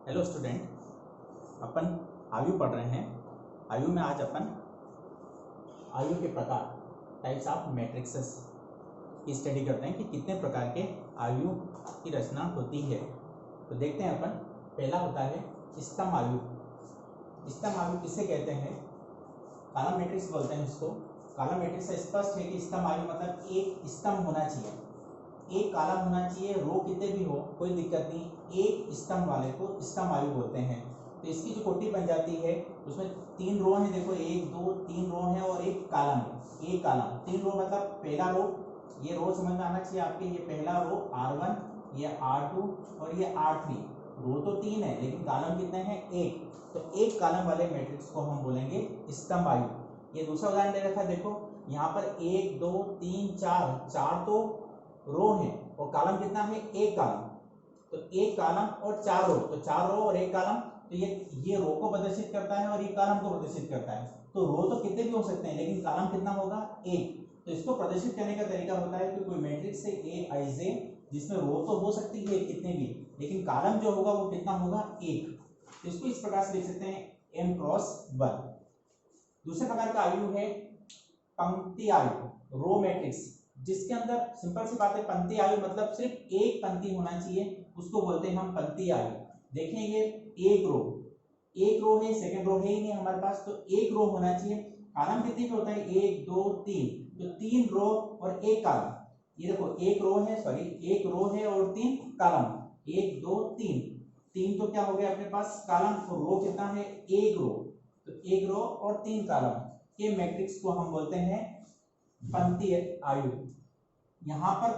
Hello student, अपन आयु पढ़ रहे हैं। आयु में आज अपन आयु के प्रकार टाइप्स ऑफ मैट्रिक्सेस की स्टडी करते हैं कि कितने प्रकार के आयु की रचना होती है। तो देखते हैं अपन। पहला होता है स्तंभ आयु। स्तंभ आयु किसे कहते हैं? कॉलम मैट्रिक्स बोलते हैं इसको। कॉलम मैट्रिक्स से स्पष्ट है कि स्तंभ आयु मतलब एक स्तंभ होना चाहिए, एक कॉलम होना चाहिए, रो कितने भी हो कोई दिक्कत नहीं, एक स्तंभ वाले को स्तंभ आयु बोलते हैं। तो इसकी जो कोटि बन जाती है उसमें 3 रो हैं। देखो 1 2 3 रो हैं और एक कॉलम है। एक कॉलम 3 रो मतलब पहला रो, ये रो समझ में आना चाहिए आपके, ये पहला रो R1, ये R2 और ये R3। रो तो 3 है लेकिन कॉलम कितने हैं? 1। तो एक कॉलम वाले मैट्रिक्स को हम बोलेंगे स्तंभ आयु। ये दूसरा उदाहरण दे रखा है, देखो यहाँ पर 1 2 3 4, 4 तो रो है और कॉलम कितना है? एक कॉलम। तो एक कॉलम और 4 रो, तो 4 रो और एक कॉलम। तो ये रो को प्रदर्शित करता है और ये कॉलम को प्रदर्शित करता है। तो रो तो कितने भी हो सकते हैं लेकिन कॉलम कितना होगा? एक। तो इसको प्रदर्शित करने का तरीका होता है कि कोई मैट्रिक्स है ए आई जे जिसमें रो तो हो सकती है कितने भी, लेकिन कॉलम जो होगा वो कितना होगा? एक। तो इसको इस प्रकार से लिख सकते हैं m क्रॉस 1। दूसरे प्रकार का आयु है पंक्ति आयु, रो मैट्रिक्स, जिसके अंदर सिंपल सी बात है, पंक्ति आयु मतलब सिर्फ एक पंक्ति होना चाहिए, उसको बोलते हैं हम पंक्ति आयु। देखें ये एक रो है, सेकंड रो है ही नहीं हमारे पास, तो एक रो होना चाहिए। कॉलम कितने पे होता है? 1 2 3, तो 3 रो और एक कॉलम। ये देखो एक रो है, सॉरी एक रो है और 3 कॉलम, 1 2 3, 3 तो क्या हो गया अपने पास कॉलम, और रो कितना है? एक रो। तो एक रो और 3 कॉलम के मैट्रिक्स को हम बोलते हैं पंक्ति आयु। यहाँ पर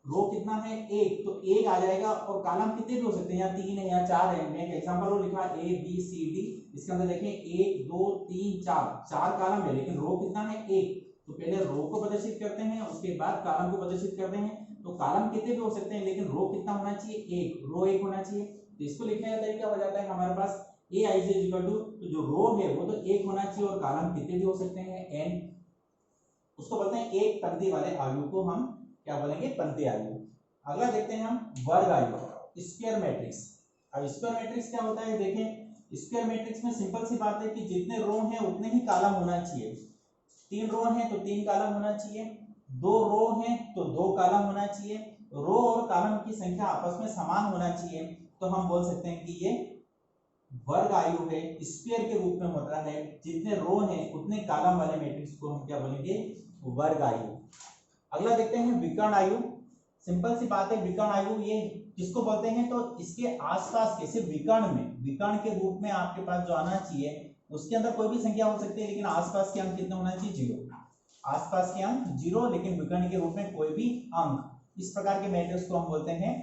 रो कितना है? एक, तो एक आ जाएगा और कॉलम कितने भी हो सकते हैं, यहाँ 3 है यहाँ 4 है। मैं एक एग्जांपल रो लिखा A B C D, इसके अंदर देखें 1 2 3 4, 4 कॉलम है लेकिन रो कितना है? एक। तो पहले रो को प्रदर्शित करते हैं उसके बाद कॉलम को प्रदर्शित करते हैं। तो कॉलम कितने भी हो सकते हैं लेकिन रो कितना होना चाहिए? एक। रो एक होना चाहिए। तो इसको लिखने का तरीका हो जाता है हमारे पास ए आई जे इक्वल टू, तो जो रो है वो तो एक होना चाहिए और कॉलम कितने भी हो सकते हैं? n। उसको बोलते हैं एक पंक्ति वाले आयु को हम क्या बोलेंगे? पंक्ति आयु। अगला देखते हैं हम वर्ग आयु, स्क्वायर मैट्रिक्स। अब स्क्वायर मैट्रिक्स क्या होता है? देखें स्क्वायर मैट्रिक्स में सिंपल सी बात है कि जितने रो हैं उतने ही कॉलम होना चाहिए। 3 रो हैं तो 3 कॉलम होना चाहिए, 2 रो हैं तो 2 कॉलम होना चाहिए, रो और कॉलम की संख्या आपस में समान होना चाहिए। तो हम बोल सकते हैं कि ये वर्ग आयु है, स्क्वायर के रूप में होता है। जितने रो हैं उतने कॉलम वाले मैट्रिक्स को हम क्या बोलेंगे? वर्ग आयु। अगला देखते हैं विकर्ण आयु। सिंपल सी बात है, विकर्ण आयु ये किसको बोलते हैं? तो इसके आसपास के सिर्फ विकर्ण में, विकर्ण के रूप में आपके पास जो आना चाहिए उसके अंदर कोई भी संख्या हो सकती है लेकिन आसपास के अंक कितने होना चाहिए? 0। आसपास के अंक 0 लेकिन विकर्ण के रूप में कोई भी अंक। इस प्रकार के मैट्रिक्स को हम बोलते हैं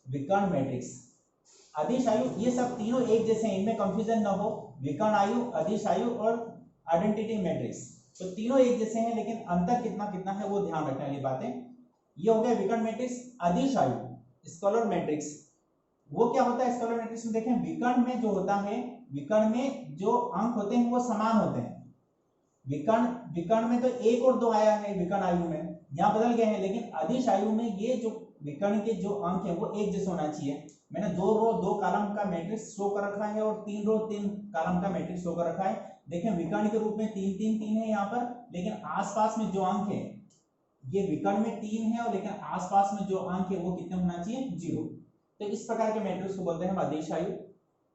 विकर्ण मैट्रिक्स। अदिश आयु, ये सब तीनों एक जैसे हैं, इनमें कंफ्यूजन ना हो। विकर्ण आयु, अदिश आयु और आइडेंटिटी मैट्रिक्स, तो तीनों एक जैसे हैं लेकिन अंतर कितना कितना है वो ध्यान रखने वाली बात है। ये हो गया विकर्ण मैट्रिक्स। अदिश आयु, स्केलर मैट्रिक्स, वो क्या होता है? स्केलर मैट्रिक्स में देखें विकर्ण में जो होता है, विकर्ण में जो अंक होते हैं वो समान होते हैं। विकर्ण विकर्ण में तो 1 और 2 आया है विकर्ण आयु में, यहाँ बदल गए हैं, लेकिन अदिश आयु में ये जो विकर्ण के जो अंक है वो एक जैसे होना चाहिए। मैंने 2 रो 2 कॉलम का मैट्रिक्स शो कर रखा है और 3 रो 3 कॉलम का मैट्रिक्स शो कर रखा है। देखें विकर्ण के रूप में 3 3 3 है यहाँ पर, लेकिन आसपास में जो अंक है, ये विकर्ण में 3 है और लेकिन आसपास में जो अंक है वो कितने होना चाहिए? 0। तो इस प्रकार के मैट्रिक्स को बोलते हैं हम अदिश आयु।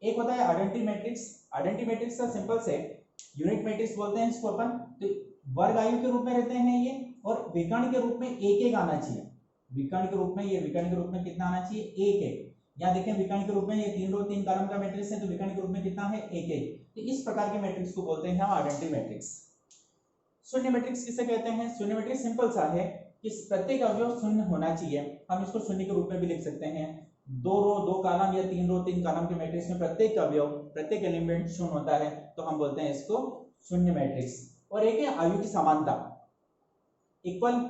एक होता है आइडेंटिटी मैट्रिक्स। आइडेंटिटी मैट्रिक्स का सिंपल से यूनिट मैट्रिक्स बोलते हैं इसको अपन। तो वर्ग आयु के रूप में रहते हैं ये, और विकर्ण के रूप में एक एक आना चाहिए। विकर्ण के रूप में, ये विकर्ण के रूप में कितना आना चाहिए? एक एक। यहाँ देखें विकर्ण के रूप में ये 3 रो 3 कॉलम का मैट्रिक्स है, तो विकर्ण के रूप में कितना है? एक एक। तो इस प्रकार के मैट्रिक्स को बोलते हैं हम आइडेंटिटी मैट्रिक्स। शून्य मैट्रिक्स किसे कहते हैं? शून्य मैट्रिक्स सिंपल सा है कि प्रत्येक अवयव शून्य होना चाहिए। हम इसको शून्य के रूप में भी लिख सकते हैं। 2 रो 2 कॉलम या 3 रो 3 कॉलम के मैट्रिक्स में प्रत्येक अवयव, प्रत्येक एलिमेंट शून्य होता है, तो हम बोलते हैं इसको शून्य मैट्रिक्स। और एक है आयु की समानता, इक्वल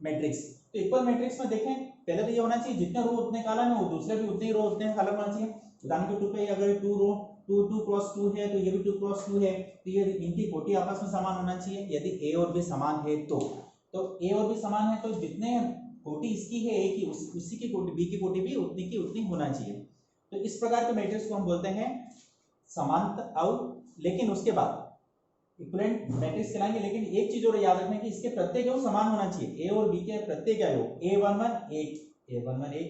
मैट्रिक्स। तो इक्वल मैट्रिक्स में देखें पहले तो ये होना चाहिए जितने रो उतने कॉलम है, वो दूसरे भी उतने रो उतने कॉलम होना चाहिए। उदाहरण के तौर पे अगर 2 रो 2 2 क्रॉस 2 है तो ये भी 2 क्रॉस 2 है, तो ये इनकी कोटि आपस में समान होना चाहिए। यदि ए और बी समान है तो ए और बी समान है तो जितने कोटि इसकी है ए की, उसी की कोटि बी की कोटि भी उतनी की उतनी होना चाहिए। तो इस प्रकार के मैट्रिक्स को हम बोलते हैं समांतर अवयव। लेकिन उसके बाद इक्विवेलेंट मैट्रिक्स कहलाएंगे। लेकिन एक चीज और याद रखना कि इसके प्रत्येक अवयव समान होना चाहिए। ए और बी के प्रत्येक अवयव A11 1, A11 1,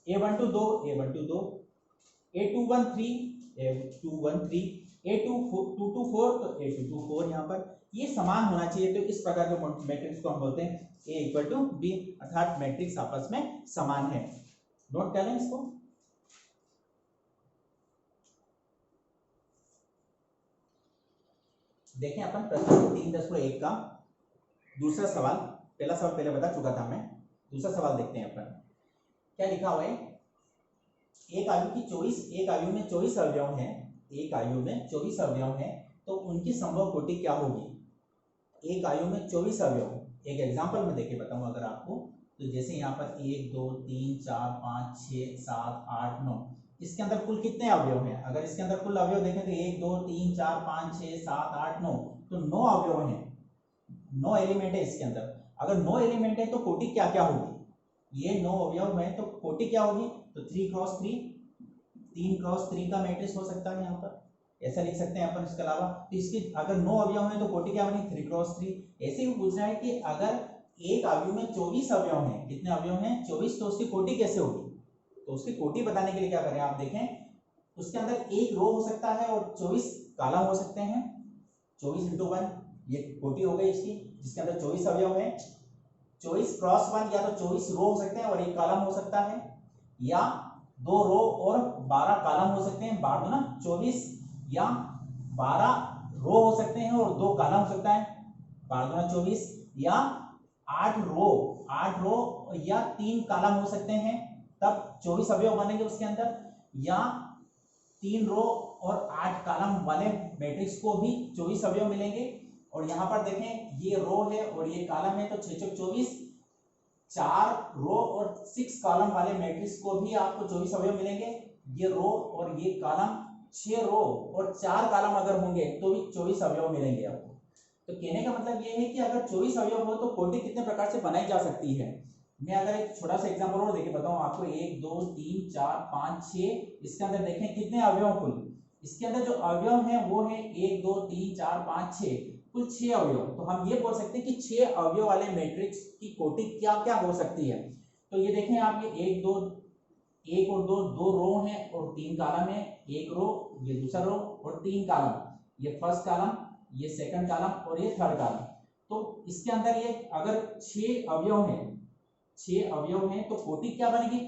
A12 2, A12 2, A21 3, A21 3, A22 4, तो A22 4 यहाँ पर ये समान होना चाहिए। तो इस प्रकार के मैट्रिक्स को हम बोलते हैं A इक्वल टू बी, अर्थात मैट्रिक्स आपस में समान है। नोट कर लें इसको। देखें अपन प्रश्न 3.1 का दूसरा सवाल। पहला सवाल पहले बता चुका था मैं, दूसरा सवाल देखते हैं अपन। क्या लिखा हुआ है? एक आयु में 24 अवयव हैं, एक आयु में 24 अवयव हैं, तो उनकी संभव कोटि क्या होगी? एक आयु में 24 अवयव। एक एग्जांपल में देके बताऊं अगर आपको, तो जैसे यहाँ पर 1 2 3 4 5 6 7 8 9, इसके अंदर कुल कितने अवयव हैं? अगर इसके अंदर कुल अवयव देखें तो 1 2 3 4 5 6 7 8 9, तो 9 अवयव हैं, 9 एलिमेंट है इसके अंदर। अगर 9 एलिमेंट है तो कोटि क्या क्या होगी? ये 9 अवयव है तो कोटि क्या होगी? तो 3 क्रॉस 3, 3 क्रॉस 3 का मैट्रिक्स हो सकता है यहाँ पर, ऐसा लिख सकते हैं अपन। इसके अलावा तो इसकी अगर 9 अवयव है तो कोटि क्या बनी? 3 क्रॉस 3। ऐसे ही पूछ रहा है कि अगर एक आयु में 24 अवयव हैं, कितने अवयव हैं? 24, तो उसकी कोटि कैसे होगी? तो उसकी कोटि बताने के लिए क्या करें आप देखें, उसके अंदर एक रो हो सकता है और 24 कॉलम हो सकते हैं। 24 इंटू 1 ये कोटि हो गई इसकी, जिसके अंदर 24 अवयव है। 24 क्रॉस 1 या तो 24 रो हो सकते हैं और एक कॉलम हो सकता है, या 2 रो और 12 कॉलम हो सकते हैं। 12 ना 24, या 12 रो हो सकते हैं और 2 कॉलम हो सकता है, 12 ना 24, या 8 रो या 3 कॉलम हो सकते हैं, तब 24 अवयव बनेंगे उसके अंदर। या 3 रो और 8 कॉलम वाले मैट्रिक्स को भी 24 अवयव मिलेंगे। और यहाँ पर देखें ये रो है और ये कॉलम है, तो 6 चौक 24, 4 रो और 6 कॉलम वाले मैट्रिक्स को भी आपको 24 अवयव मिलेंगे। ये रो और ये कॉलम, 6 रो और 4 कॉलम अगर होंगे तो भी 24 अवयव मिलेंगे आपको। तो कहने का मतलब ये है कि अगर 24 अवयव हो तो कोटि कितने प्रकार से बनाई जा सकती है। मैं अगर एक छोटा सा एग्जांपल और देके बताऊं आपको, 1 2 3 4 5 6, इसके अंदर देखें कितने अवयव कुल। इसके अंदर जो अवयव है वो है 1 2 3 4 5 6, कुल 6 अवयव। तो हम ये बोल सकते हैं कि 6 अवयव वाले मैट्रिक्स की कोटि क्या क्या हो सकती है। तो ये देखें आप, ये 1 और 2 रो हैं और 3 कॉलम है। एक रो, ये दूसरा रो और 3 कॉलम, ये फर्स्ट कॉलम, ये सेकंड कॉलम और ये थर्ड कॉलम। तो इसके अंदर ये अगर 6 अवयव हैं, 6 अवयव हैं, तो कोटि क्या बनेगी?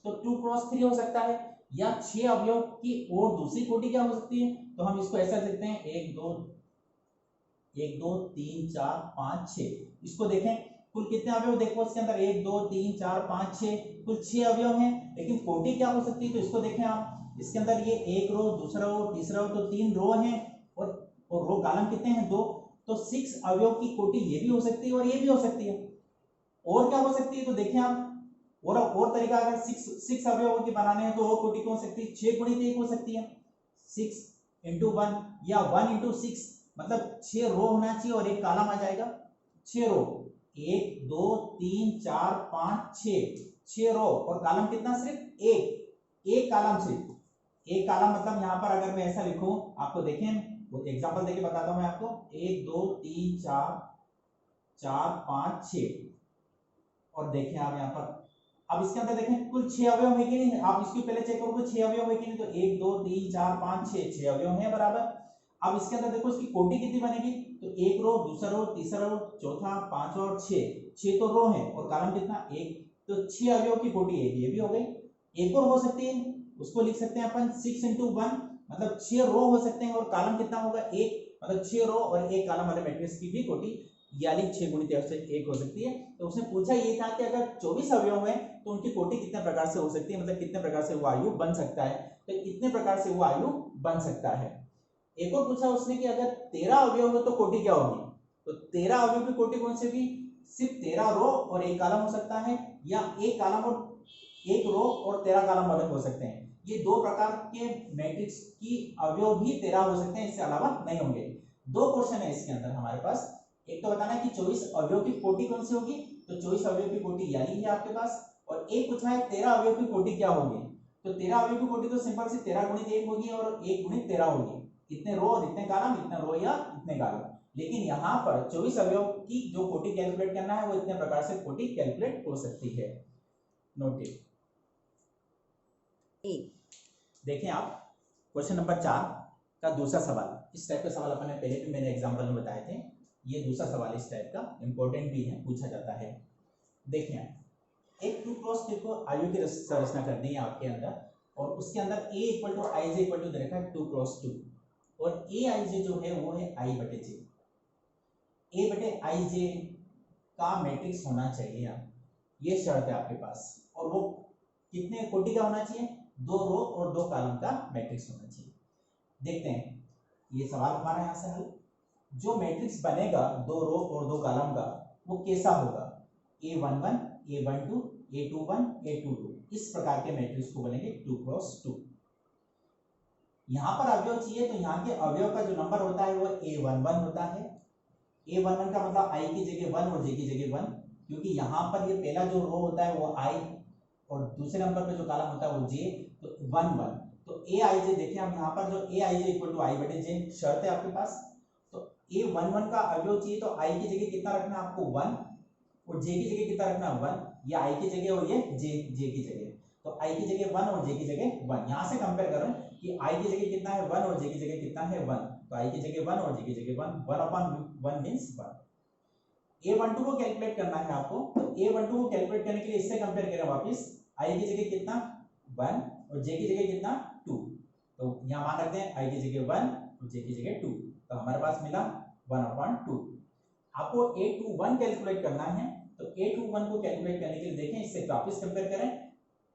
तो 2 क्रॉस 3 हो सकता है। या 6 अवयव की और दूसरी कोटि क्या हो सकती है? तो हम इसको ऐसा लिखते हैं 1 2 3 4 5 6। इसको देखें कुल कितने अवयव, देखो इसके अंदर 1 2 3 4 5 6, कुल 6 अवयव हैं, लेकिन कोटि क्या हो सकती है? तो इसको देखें आप, इसके अंदर ये एक रो, दूसरा रो, तीसरा रो, तो 3 रो हैं और रो कॉलम कितने हैं? 2, तो 6 अवयव की कोटि ये भी हो सकती है और ये भी हो सकती है। और क्या हो सकती है? तो देखें आप, और तरीका, अगर 6 अवयवों की बनाने हैं तो और कोटि कौन हो सकती है? 6 गुणित 1 हो सकती है, 6 इंटू 1 या 1 इंटू 6, मतलब 6 रो होना चाहिए और एक कॉलम आ जाएगा। 6 रो, 1 2 3 4 5 6 रो और कॉलम कितना? सिर्फ एक कॉलम, सिर्फ एक कॉलम। मतलब यहाँ पर अगर मैं ऐसा लिखूं, आपको देखें वो एग्जांपल देके बताता हूं मैं आपको। 1 2 3 4 4 5 6, और देखें आप यहाँ पर, अब इसके अंदर देखें कुल 6 अवयव है कि नहीं। आप इसके पहले चेक करो 6 अवयव है कि नहीं। तो 1 2 3 4 5 6 अवयव है बराबर। अब इसके अंदर देखो इसकी कोटि कितनी बनेगी? तो एक रो, दूसरा रो, तीसरा रो, चौथा, पांचवा और 6 तो रो है और कॉलम कितना? 1, तो 6 अवयव की कोटि एक ये भी हो गई। एक और हो सकती है, उसको लिख सकते हैं अपन 6 इंटू 1, मतलब 6 रो हो सकते हैं और कॉलम कितना होगा? 1, मतलब 6 रो और एक कॉलम वाले मैट्रिक्स की भी कोटि यानी 6 गुणित 1 हो सकती है। तो उसने पूछा ये था कि अगर 24 अवयव है तो उनकी कोटि कितने प्रकार से हो सकती है, मतलब कितने प्रकार से वो आयु बन सकता है। तो इतने प्रकार से वो आयु बन सकता है। एक और पूछा उसने कि अगर 13 अवयव हो तो कोटि क्या होगी। तो 13 अवयव की कोटि कौन सी होगी? सिर्फ 13 रो और एक कॉलम हो सकता है, या एक कॉलम और एक रो और 13 कॉलम वाले हो सकते हैं। ये 2 प्रकार के मैट्रिक्स की अवयव भी 13 हो सकते हैं, इससे अलावा नहीं होंगे। 2 क्वेश्चन है इसके अंदर हमारे पास। एक तो बताना है कि 24 अवयव की कोटि कौन सी होगी, तो 24 अवयव की कोटि यानी है आपके पास। और एक पूछा है 13 अवयव की कोटि क्या होगी। तो 13 अवयव की कोटि तो सिंपल सी 13 गुणित 1 होगी और 1 गुणित 13 होगी, इतने रो और इतने कॉलम, इतने रो या इतने कॉलम। लेकिन यहाँ पर 24 अवयव की जो कोटि कैलकुलेट करना है वो इतने प्रकार से कोटि कैलकुलेट हो सकती है। नोटिस देखें आप क्वेश्चन नंबर 4 का दूसरा सवाल। इस टाइप का सवाल अपन ने पहले भी मेरे एग्जांपल में बताए थे। ये दूसरा सवाल इस टाइप का इंपॉर्टेंट भी है, पूछा जाता है। देखिए एक 2 क्रॉस 3 को आयु की संरचना कर दी है आपके अंदर, और उसके अंदर a equal to I J equal to दे रखा है 2 क्रॉस 2, और ए आई जे जो है वो है आई बटे जे। ए बटे आई जे का मैट्रिक्स होना चाहिए, ये शर्त है आपके पास, और वो कितने कोटि का होना चाहिए, 2 रो और 2 कॉलम का मैट्रिक्स होना चाहिए। देखते हैं ये सवाल हमारा यहाँ से हल। जो मैट्रिक्स बनेगा 2 रो और 2 कॉलम का वो कैसा होगा, A11 A12 A21 A22, इस प्रकार के मैट्रिक्स को बनेंगे 2 क्रॉस 2। यहाँ पर अवयव चाहिए तो यहाँ के अवयव का जो नंबर होता है वो A11 होता है। A11 का मतलब i की जगह 1 और j की जगह 1, क्योंकि यहाँ पर ये पहला जो रो होता है वो i और दूसरे नंबर पे जो कॉलम होता है वो j, तो 1 1। तो ए आई जे देखिए हम यहाँ पर जो ए आई जे इक्वल टू आई बटे जे शर्त है आपके पास। तो A11 का अवयव चाहिए तो i की जगह कितना रखना है आपको 1, और j की जगह कितना रखना है 1, ये i की जगह और ये j की जगह। तो i की जगह 1 और j की जगह 1, यहाँ से कंपेयर करें कि i की जगह कितना है 1 और j की जगह कितना है 1, तो i की जगह 1 और j की जगह 1, 1/1 मींस 1। A12 को कैलकुलेट करना है आपको, तो A12 को कैलकुलेट करने के लिए इससे कंपेयर करें वापस, i की जगह कितना 1 और j की जगह कितना 2, तो यहाँ मान रखते हैं i की जगह 1 और j की जगह 2, तो हमारे पास मिला 1/2। आपको A21 कैलकुलेट करना है, तो A21 को कैलकुलेट करने के लिए देखें इससे वापस कंपेयर करें,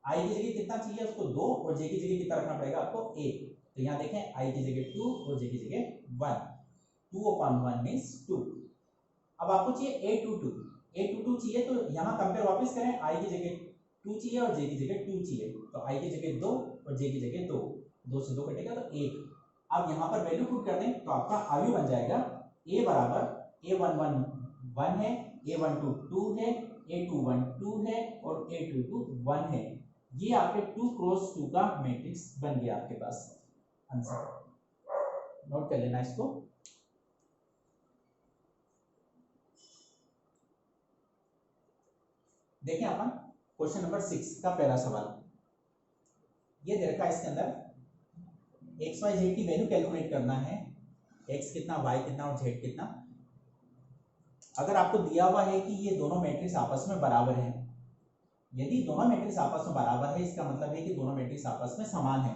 i की जगह कितना चाहिए उसको 2 और j की जगह कितना रखना पड़ेगा आपको 1, तो यहाँ देखें i की जगह 2 और j की जगह 1, 2/1 मींस 2। अब आपको चाहिए A22 चाहिए, तो यहाँ कंपेयर वापस करें, i की जगह 2 चाहिए और j की जगह 2 चाहिए, तो i की जगह 2 और j की जगह 2, 2 से 2 कटेगा तो 1। अब यहाँ पर वैल्यू पुट कर दें तो आपका अवयव बन जाएगा a बराबर A11 1 है, A12 2 है, A21 2 है और A22 1 है। ये आपके 2 क्रॉस 2 का मैट्रिक्स बन गया आपके पास आंसर। नोट कर लेना इसको। देखें अपन क्वेश्चन नंबर 6 का पहला सवाल। ये दे रखा है, इसके अंदर एक्स वाई जेड की वैल्यू कैलकुलेट करना है, एक्स कितना वाई कितना और जेड कितना। अगर आपको दिया हुआ है कि ये दोनों मैट्रिक्स आपस में बराबर हैं, यदि दोनों मैट्रिक्स आपस में बराबर है इसका मतलब है कि दोनों मैट्रिक्स आपस में समान है।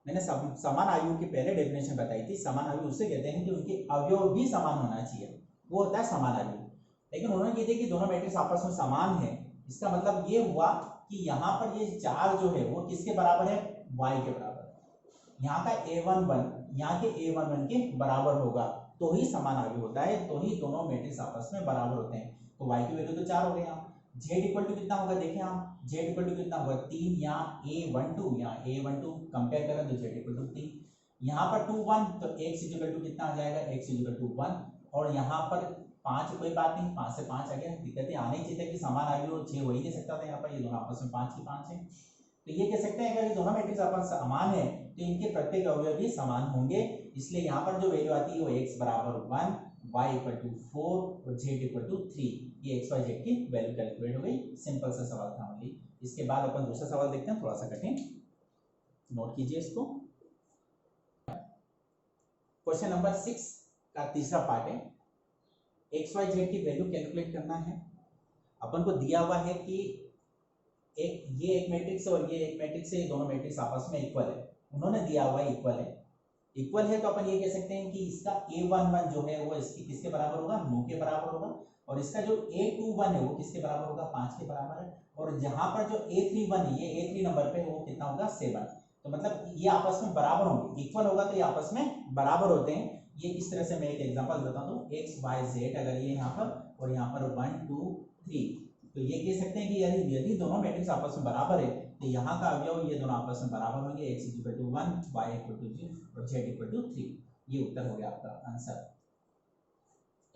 मैंने समान आयु की पहले डेफिनेशन बताई थी, समान आयु उससे कहते हैं कि उनके अवयव भी समान होना चाहिए, वो होता है समान आयु। लेकिन उन्होंने कह दिया कि दोनों मैट्रिक्स आपस में समान है, इसका मतलब ये हुआ कि यहाँ पर ये 4 जो है वो किसके बराबर है, y के बराबर। यहाँ का A11 यहाँ के A11 के बराबर होगा तो ही समान आयु होता है, तो ही दोनों मैट्रिक्स आपस में बराबर होते हैं। तो y की वैल्यू तो 4 हो गई। यहाँ z इक्वल टू कितना होगा, देखें आप z इक्वल टू कितना होगा 3, यहाँ A12 यहाँ A12 कंपेयर करें तो z इक्वल टू 3, यहाँ पर 2 1 तो x इक्वल टू कितना आ जाएगा, x इक्वल टू 1, और यहाँ पर 5 कोई बात नहीं, 5 से 5 आ गया, दिक्कत आनी चाहिए कि समान आयु 6 हो ही नहीं सकता था, यहाँ पर ये दोनों आपस में 5 की 5 है। तो ये कह सकते हैं अगर ये दोनों मैट्रिक्स आपस में समान है तो इनके प्रत्येक अवयव भी समान होंगे, इसलिए यहाँ पर जो वैल्यू आती है वो x बराबर 1, y इक्वल टू 4 और z इक्वल टू 3, ये x y z की वैल्यू कैलकुलेट हो गई। सिंपल सा सवाल था ओनली। इसके बाद अपन दूसरा सवाल देखते हैं, थोड़ा सा कठिन, नोट कीजिए इसको। क्वेश्चन नंबर 6 का तीसरा पार्ट है, एक्स वाई जेड की वैल्यू कैलकुलेट करना है। अपन को दिया हुआ है कि ये एक मैट्रिक्स और ये एक मैट्रिक्स है, दोनों मैट्रिक्स आपस में इक्वल है, उन्होंने दिया हुआ है इक्वल है तो अपन ये कह सकते हैं कि इसका A11 जो है वो इसकी किसके बराबर होगा, 9 के बराबर होगा, और इसका जो A21 है वो किसके बराबर होगा, 5 के बराबर है, और जहां पर जो A31 है ये A3 नंबर पे वो कितना होगा 7। तो मतलब ये आपस में बराबर होंगे, इक्वल होगा तो ये आपस में बराबर होते हैं। ये इस तरह से मैं एक एग्जांपल बता दूं, एक्स वाई जेड अगर ये यहाँ पर और यहाँ पर 1 2 3, तो ये कह सकते हैं कि यदि दोनों मैट्रिक्स आपस में बराबर है तो यहाँ का अवयव ये दोनों आपस में बराबर होंगे, x equal to 1 y equal to 0 और z इक्वल टू 3। ये उत्तर हो गया आपका आंसर।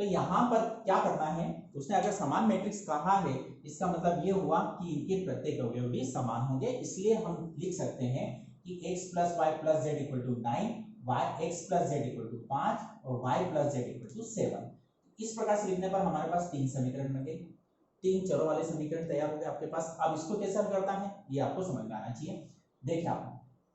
तो यहाँ पर क्या करना है, उसने अगर समान मैट्रिक्स कहा है, इसका मतलब ये हुआ कि इनके प्रत्येक अवयव भी समान होंगे, इसलिए हम लिख सकते हैं कि x plus y plus z equal to 9, y x plus z equal to 5 और y plus z equal to 7। इस प्रकार से लिखने पर हमारे पास 3 समीकरण बन गए, 3 चरों वाले समीकरण तैयार हो गए आपके पास। अब इसको कैसे हल करता है ये आपको समझ में आना चाहिए। देखिए आप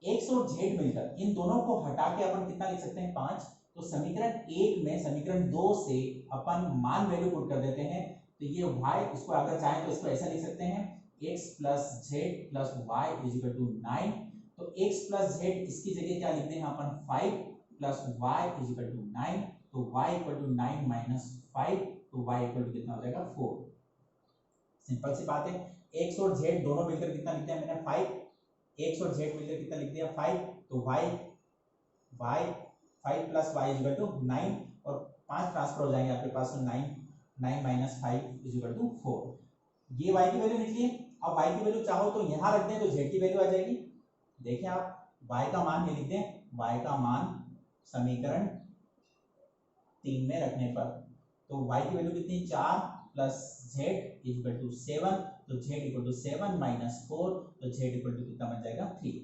x और z मिलकर इन दोनों को हटा के अपन कितना लिख सकते हैं 5। तो समीकरण 1 में समीकरण 2 से अपन मान वैल्यू पुट कर देते हैं, तो ये y, इसको अगर चाहें तो इसको ऐसा लिख सकते हैं x plus z plus y is equal to 9। तो x प्लस जेड इसकी जगह क्या लिखते हैं अपन 5 plus y is equal to 9। तो y इक्वल टू 9 माइनस 5, तो y इक्वल टू कितना हो जाएगा 4। सिंपल सी बात है, x और z दोनों मिलकर कितना लिखते हैं मैंने 5, x और z मिलकर कितना लिख दिया 5। तो y 5 plus y is equal to 9 और 5 ट्रांसफर हो जाएंगे आपके पास, तो 9 माइनस 5 इज इक्वल टू 4। ये y की वैल्यू निकली। अब y की वैल्यू चाहो तो यहाँ रख दें तो z की वैल्यू आ जाएगी। देखिए आप y का मान ये लिख दें, y का मान समीकरण 3 में रखने पर, तो y की वैल्यू कितनी 4 plus z is equal to 7। तो z इक्वल टू 7 माइनस 4, तो z इक्वल टू कितना बन जाएगा 3।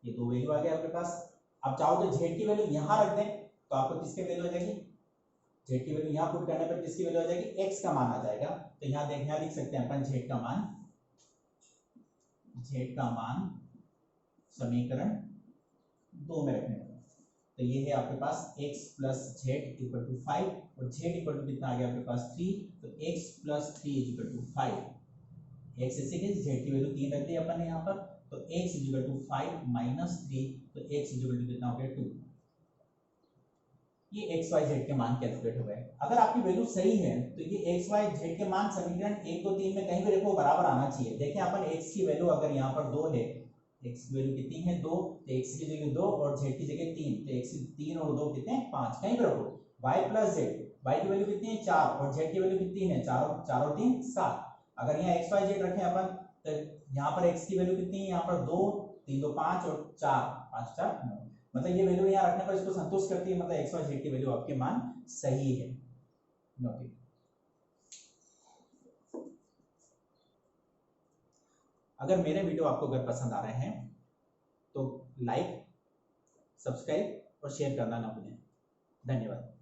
ये दो वैल्यू आ गए आपके पास। अब चाहो तो z की वैल्यू यहाँ रख दें तो आपको किसकी वैल्यू आ जाएगी, z की वैल्यू यहाँ पुट करने पर किसकी वैल्यू आ जाएगी, x का मान आ जाएगा। तो यहाँ देखिए यहाँ लिख सकते हैं अपन z का मान समीकरण 2 में रखने पर, तो ये है आपके पास x plus z equal to 5 और z इक्वल टू कितना आ गया आपके पास 3। तो x plus 3 is equal to 5, x ऐसे कि z की वैल्यू 3 रख दी अपन ने यहाँ पर, तो x is equal to 5 minus 3, तो x इज इक्वल टू कितना हो गया 2। ये x y z के मान कैलकुलेट हो गए। अगर आपकी वैल्यू सही है तो ये x y z के मान समीकरण 1 2 3 में कहीं भी देखो बराबर आना चाहिए। देखिए अपन x की वैल्यू अगर यहाँ पर 2 है, x की वैल्यू कितनी है 2, तो x की जगह 2 और z की जगह 3, तो x 3 और 2 कितने 5, कहीं पर रखो। y प्लस z, y की वैल्यू कितनी है 4 और z की वैल्यू कितनी है 4 और 3 7। अगर यहाँ x y z रखें अपन तो यहाँ पर x की वैल्यू कितनी है यहाँ पर 2 3 2 5 और 4 5 4 9, मतलब ये वैल्यू यहाँ रखने पर इसको संतुष्ट करती है, मतलब x y z की वैल्यू आपके मान सही है। नोटिस अगर मेरे वीडियो आपको अगर पसंद आ रहे हैं तो लाइक, सब्सक्राइब और शेयर करना ना भूलें। धन्यवाद।